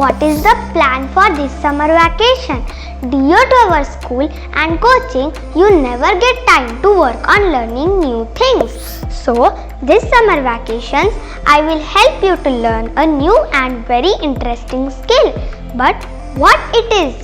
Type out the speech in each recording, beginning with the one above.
what is the plan for this summer vacation? Due to our school and coaching, you never get time to work on learning new things. So, this summer vacations, I will help you to learn a new and very interesting skill. But what it is?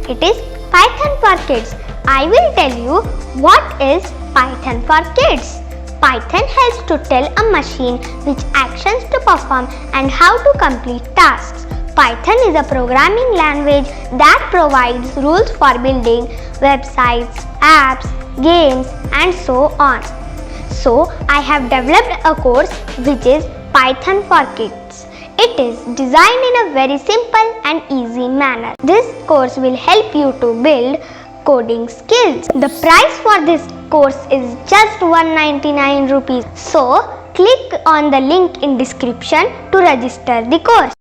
It is Python for Kids. I will tell you what is Python for Kids. Python helps to tell a machine which actions to perform and how to complete tasks. Python is a programming language that provides rules for building websites, apps, games, and so on. So, I have developed a course which is Python for Kids. It is designed in a very simple and easy manner. This course will help you to build coding skills. The price for this course is just 199 rupees. So, click on the link in description to register the course.